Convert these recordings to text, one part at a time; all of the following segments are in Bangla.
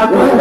Allah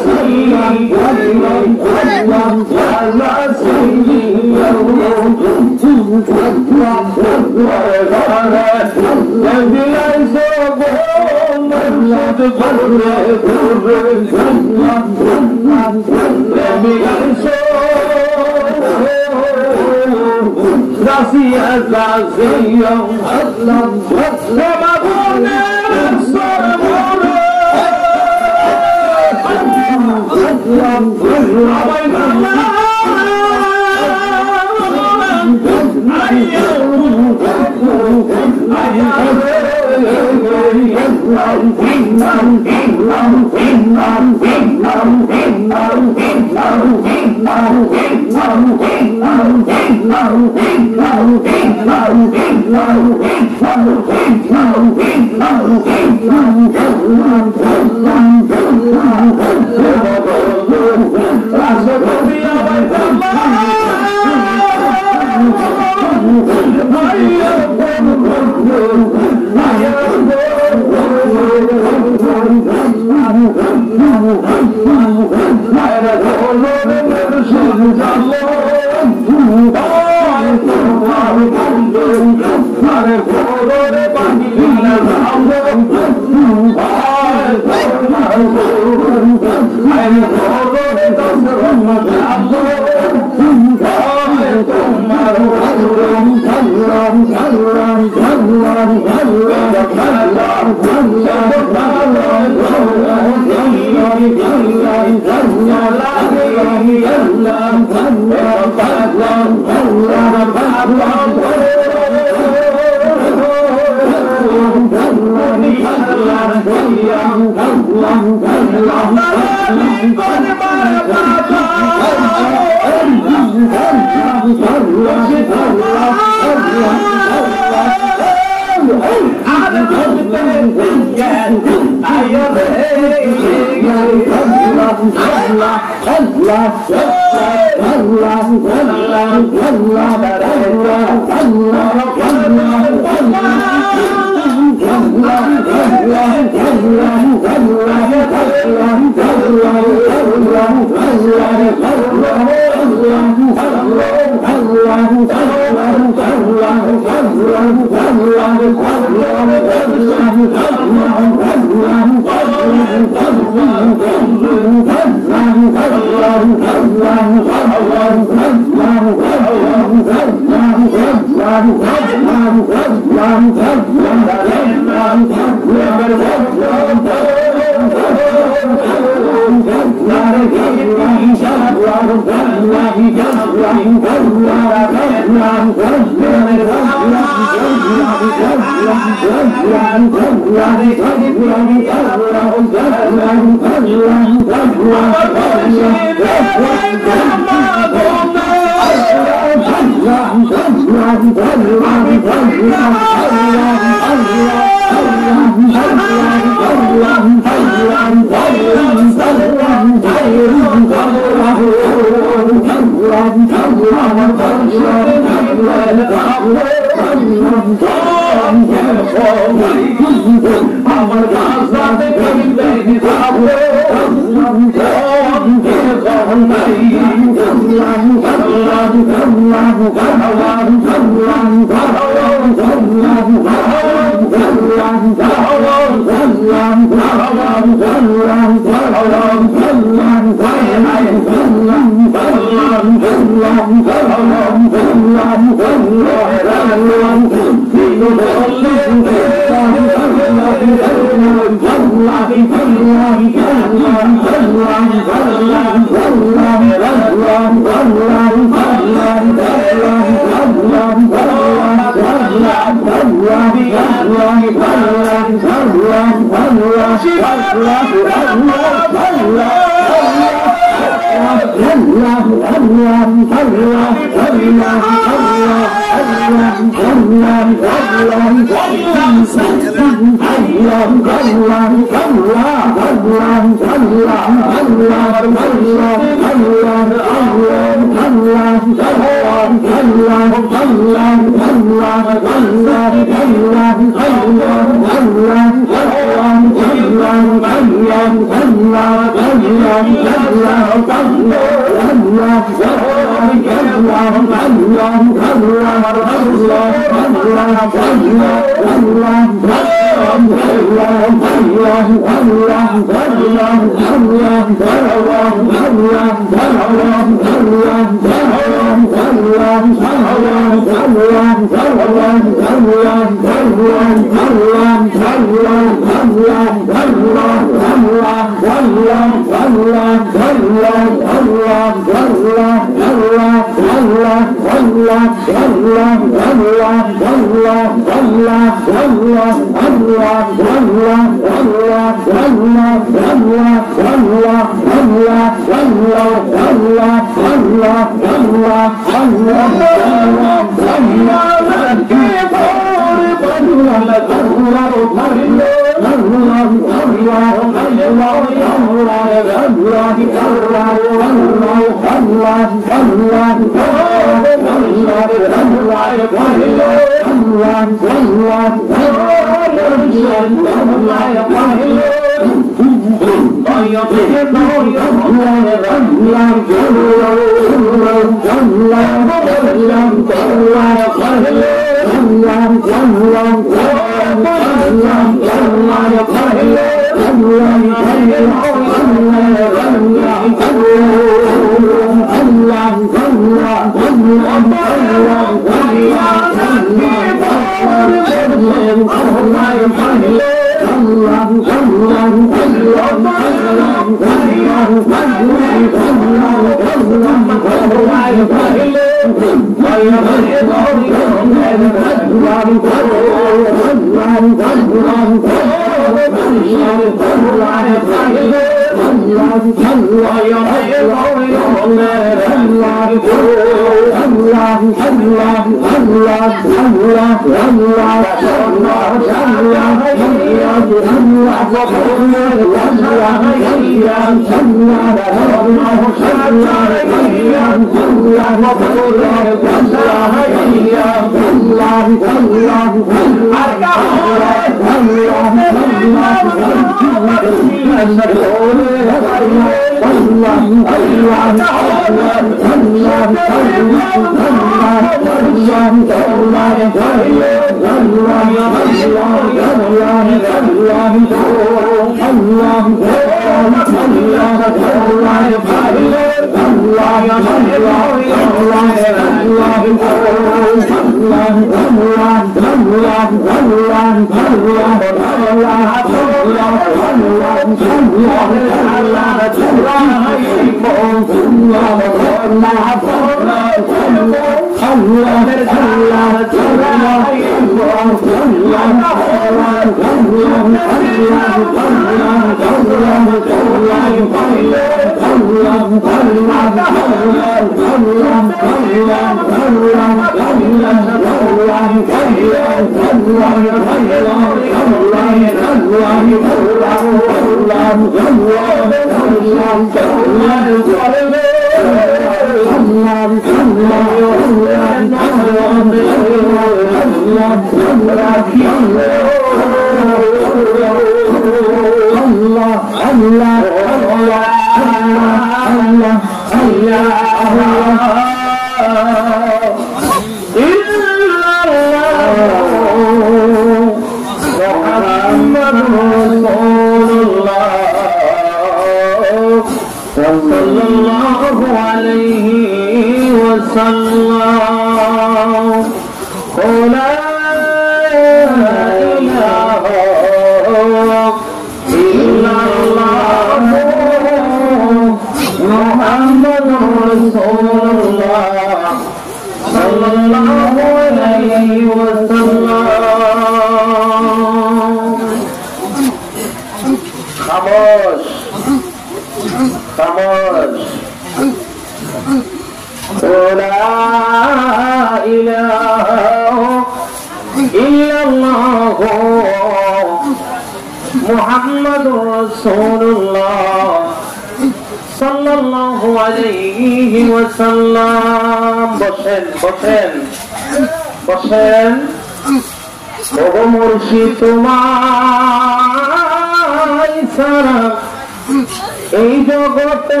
এই জগতে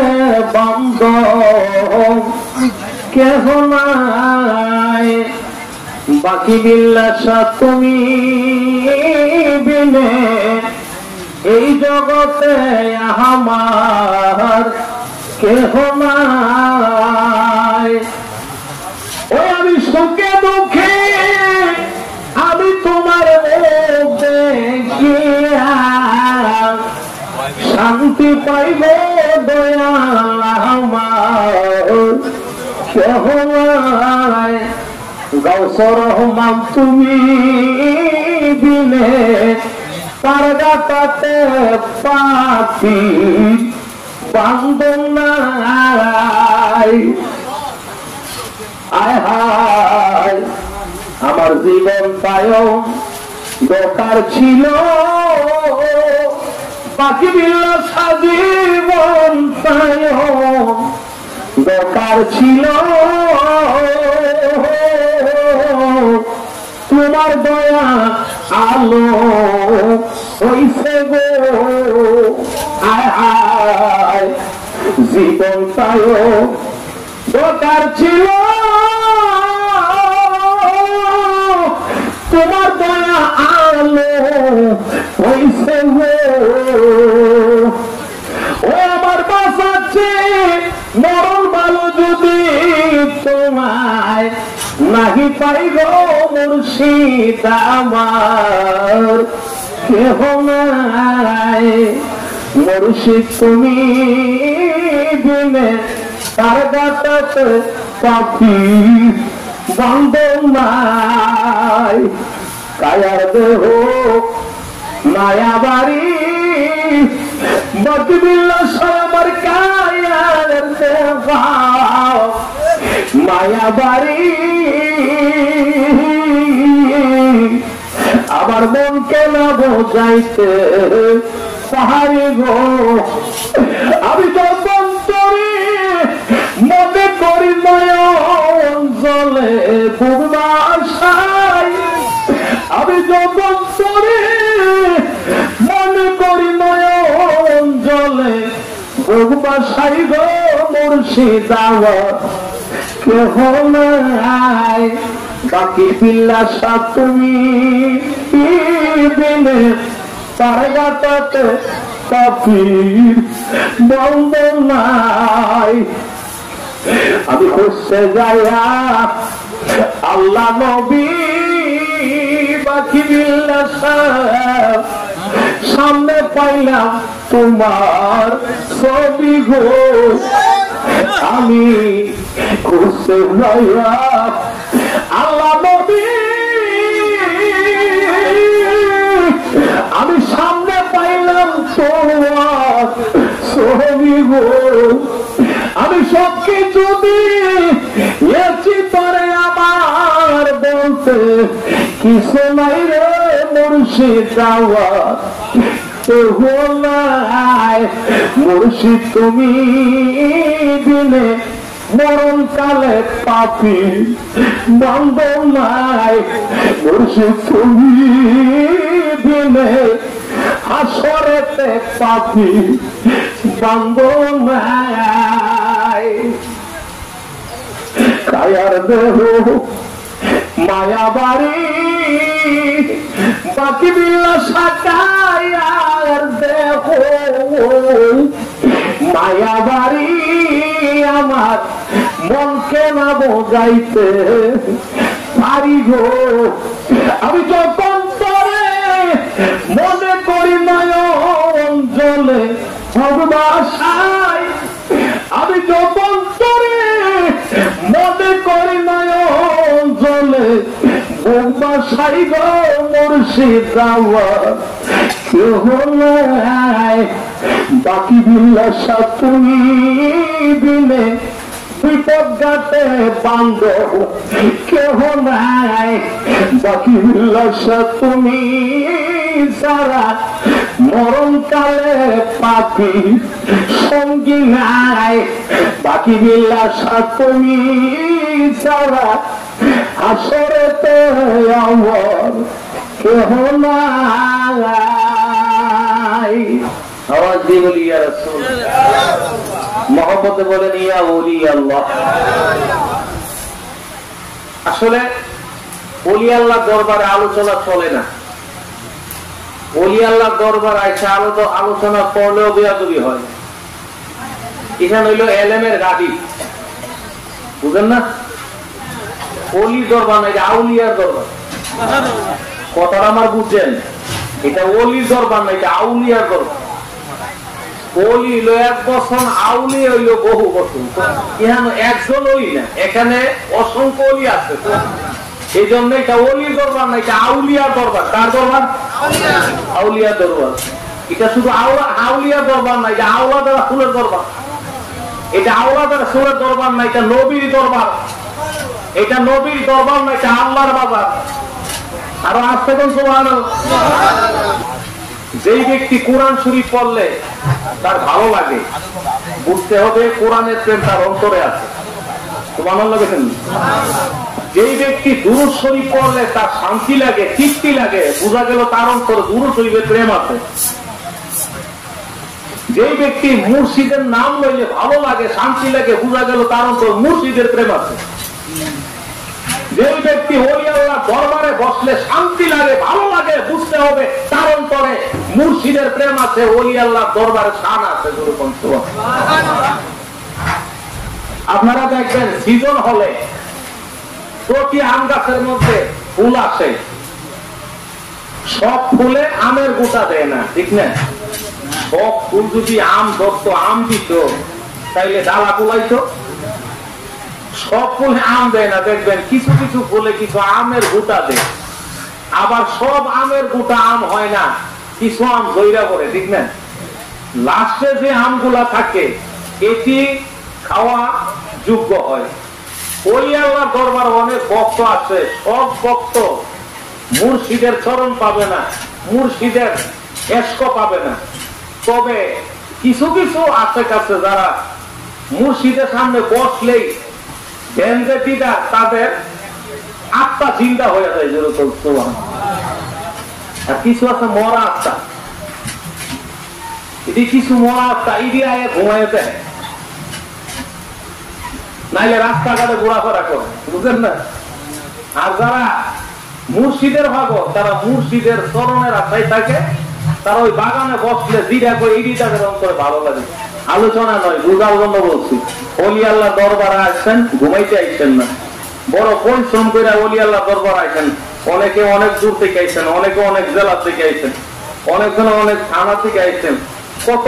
বান্ধব কেহ নাই, বাকি বিলাসা তুমি বিনে এই জগতে আমার কেহ নাই। ওই আমি সুখে দুঃখে আমি তোমার দেখিয়া শান্তি পাইব দয়াল আমার কেহ নাই। গাউসুর রহমান তুমি বিনে তার গাতাতে পাখি বান্ধব নাই। আয় হায় আমার জীবনটাও দরকার ছিল, বাকি বিলাসা জীবনটাও দরকার ছিল। তোমার দয়া আলো হইছে গো, আয় আয় জীবনটাও দরকার ছিল। তোমার দয়া আলো হইছে গো, ও আমার বাঁচাচ্ছে মরণ ভালো যদি তোমায় নাহি পাই গো মুর্শিদ আমার কেহ নাই। মুর্শিদ তুমি বিনে তার গাতাতে পাখি বান্ধব নাই। কায়ার দেহ মায়া বাড়ি বাকি বিলাসা আমার কায়ার দেহ মায়া বাড়ি। আমার মনকে না বোঝাইতে পাহাড়ি গো, আমি যখন করি মনে করি নয়ন জলে পূর্বাশায়। আমি যখন করি মনে করি নয়ন জলে পূর্বাশায় গো মুর্শিদ আমার কেহ নাই। বাকি বিলাসা তুমি বিনে তার গাতাতে পাখির বান্ধব নাই। আমি খুঁজতে যাইয়া আল্লাহ নবী বাকি বিলাসা সামনে পাইলাম তোমার ছবি গো, আমি খুশি হইয়া আল্লাহ নবী, আমি সামনে পাইলাম তোমার ছবি গো, আমি সবকিছু দিয়েছি পরে আমার বলতে কিছু নাই রে মুর্শিদ আওয়াজ মুর্শিদ তুমি দিলে মরণ কালে পাপি বন্ধ নাই, মুর্শিদ তুমি দিলে হাসরেতে পাপি বন্ধ নাই। কায়ার দেহ মায়া বাড়ি বাকি বিল্লা সাকায়ার দেহ মায়া বাড়ি আমার মনকে না বোঝাইতে পারি গো, আমি যখন পরে মনে করি নয়ন জলে ভগবাসায়, আমি যখন পরে মনে করি নয়ন জলে ভগবাসাই গো মুর্শিদ আওয়াজ কেহ নাই, বাকি বিলাসা তুমি দিলে বিপদ গাতে বান্ধব কেহ নাই, বাকি বিলাসা তুমি সারা মরণ কালে পাপি সঙ্গী নাই, বাকি বিলাসা তুমি সারা আসরেতে আমার কেহ নাই। আওয়াজ দিয়ে বলি ইয়া রাসূল, মহব্বতে বলেন ইয়া ওলি আল্লাহ। আসলে ওলি আল্লাহ দরবারে আলোচনা চলে না, ওলি আল্লাহ দরবার আইসা আলোচনা করলেও বেয়াদবি হয়। এখানে হইল এলেমের গাড়ি, বুঝেন না? ওলি দরবার না, এটা আউলিয়ার দরবার। কথাটা আমার বুঝছেন? এটা ওলি দরবার না, এটা আউলিয়ার দরবার। ওলি হইল এক বছর, আউলি হইল বহু বছর। এখানে একজন ওলি না, এখানে অসংখ্য ওলি আছে। এই জন্য এটা ওলির দরবার না, এটা আউলিয়ার দরবার। কার দরবার? আউলিয়ার দরবার। এটা শুধু আউলিয়ার দরবার না, এটা আওলা দ্বারা ফুলের দরবার। এটা আওলা দ্বারা ফুলের দরবার না, এটা নবীর দরবার। এটা নবীর দরবার না, এটা আল্লাহর বাজার। আরো আসতে কোন সুবহানাল্লাহ। যেই ব্যক্তি কোরআন শরীফ পড়লে তার ভালো লাগে, বুঝতে হবে কোরআনের প্রেম তার অন্তরে আছে। সুবহানাল্লাহ বলেন। যেই ব্যক্তি দুরূদ শরীফ পড়লে তার শান্তি লাগে, তৃপ্তি লাগে, বোঝা গেল তার অন্তরে দুরূদ শরীফের প্রেম আছে। যেই ব্যক্তি মুর্শিদের নাম লইলে ভালো লাগে, শান্তি লাগে, বোঝা গেল তার অন্তরে মুর্শিদের প্রেম আছে। যেই ব্যক্তি ওলি আল্লাহ দরবারে বসলে শান্তি লাগে, ভালো লাগে, বুঝতে হবে তার অন্তরে মুর্শিদের প্রেম আছে, ওলি আল্লাহ দরবারে শান আছে। আপনারা দেখবেন সিজন হলে প্রতি আম গাছের মধ্যে ফুল আসে, সব ফুলে আমের গোটা দেয় না, ঠিক না? সব ফুল যদি আম ধরত, আম দিত, তাইলে ডালা ফুলাইতো। সব ফুলে আম দেয় না, দেখবেন কিছু কিছু ফুলে কিছু আমের গোটা দেয়। আবার সব আমের গোটা আম হয় না, কিছু আম ধইরা পড়ে, ঠিক না? লাস্টে যে আমগুলা থাকে এটি খাওয়া যোগ্য হয়। ওলি আল্লাহ দরবার অনেক ভক্ত আছে, সব ভক্ত মুর্শিদের চরণ পাবে না, মুর্শিদের এশক পাবে না। তবে কিছু কিছু আছে কাছে যারা মুর্শিদের সামনে বসলেই তাদের আত্মা চিন্তা হয়ে যায়, যেরকম। আর কিছু আছে মরা আত্মা, এটি কিছু মরা আত্মা ইডি আয়ে ঘুমায় দেয়, নাইলে রাস্তাঘাটে ঘোরাফেরা করে, বুঝলেন না? আর যারা মুর্শিদের ভাগত, তারা মুর্শিদের চরণের আশায় থাকে, তারা ওই বাগানে বসলে জিরা করে ইডি তাদের অন্তরে ভালো লাগে। আলোচনা নয়, বুঝার জন্য বলছি। ওলি আল্লাহ দরবারে আসছেন, ঘুমাইতে আইছেন না, বড় পরিশ্রম করে ওলি আল্লাহ দরবার আইছেন। অনেকে অনেক দূর থেকে আইছেন, অনেকে অনেক জেলা থেকে আইছেন। অনেকজন অনেক থানা থেকে আইছেন, কত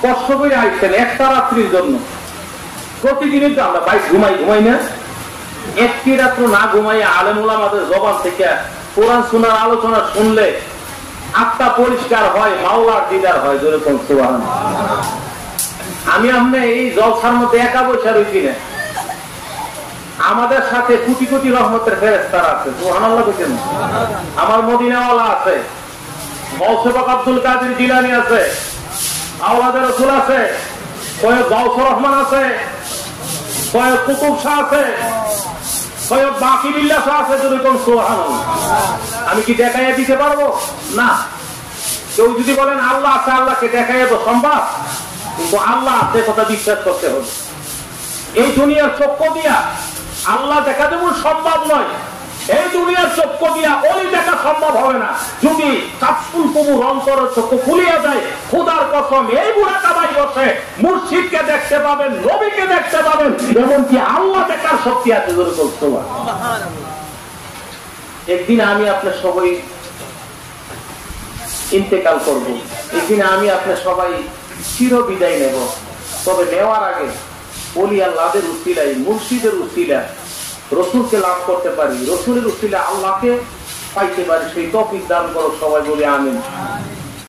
কষ্ট করে আইছেন একটা রাত্রির জন্য। প্রতিদিনই তো আমরা ভাই ঘুমাই না, একটি রাত্র না ঘুমাই আলেম ওলামাদের জবান থেকে কোরআন সুন্নাহর আলোচনা শুনলে আত্মা পরিষ্কার হয়, মাওলার দিদার হয়। যেরকম সুবহানাল্লাহ। আমি আপনি এই জলসার মধ্যে একা বসে রয়েছি না, আমাদের সাথে কোটি কোটি রহমতের ফেরেশতারা আছে। সুবহানাল্লাহ বলেন। আমার মদিনাওয়ালা আছে, গৌসে পাক আব্দুল কাদের জিলানী আছে, আওলাদের রাসূল আছে, সৈয়দ গাউসুর রহমান আছে, সৈয়দ কুতুব শাহ আছে, সৈয়দ বাকিবিল্লাহ শাহ আছে। যেরকম সুবহানাল্লাহ। আমি কি দেখাইয়া দিতে পারবো? না। কেউ যদি বলেন আল্লাহ আছে, আল্লাহকে দেখাইয়া তো সম্ভব, কিন্তু আল্লাহ আছে কথা বিশ্বাস করতে হবে। এই দুনিয়ার চক্ষু দিয়া আল্লাহ দেখা যেমন সম্ভব নয়, এই দুনিয়ার চক্ষু দিয়া ওলি দেখা সম্ভব হবে না। যদি কাফুল কবুর অন্তরের চক্ষু খুলিয়া যায়, খোদার কসম এই বুড়া কাবাই বসে মুর্শিদকে দেখতে পাবেন, নবীকে দেখতে পাবেন, এমনকি আল্লাহ দেখার শক্তি আছে। একদিন আমি আপনার সবাই ইন্তেকাল করব, একদিন আমি আপনার সবাই চির বিদায় নেব। তবে নেওয়ার আগে ওলি আল্লাহদের উসিলায়, মুর্শিদের উসিলা রসুলকে লাভ করতে পারি, রসুলের উসিলা আল্লাহকে পাইতে পারি, সেই তৌফিক দান করো। সবাই বলি আমিন।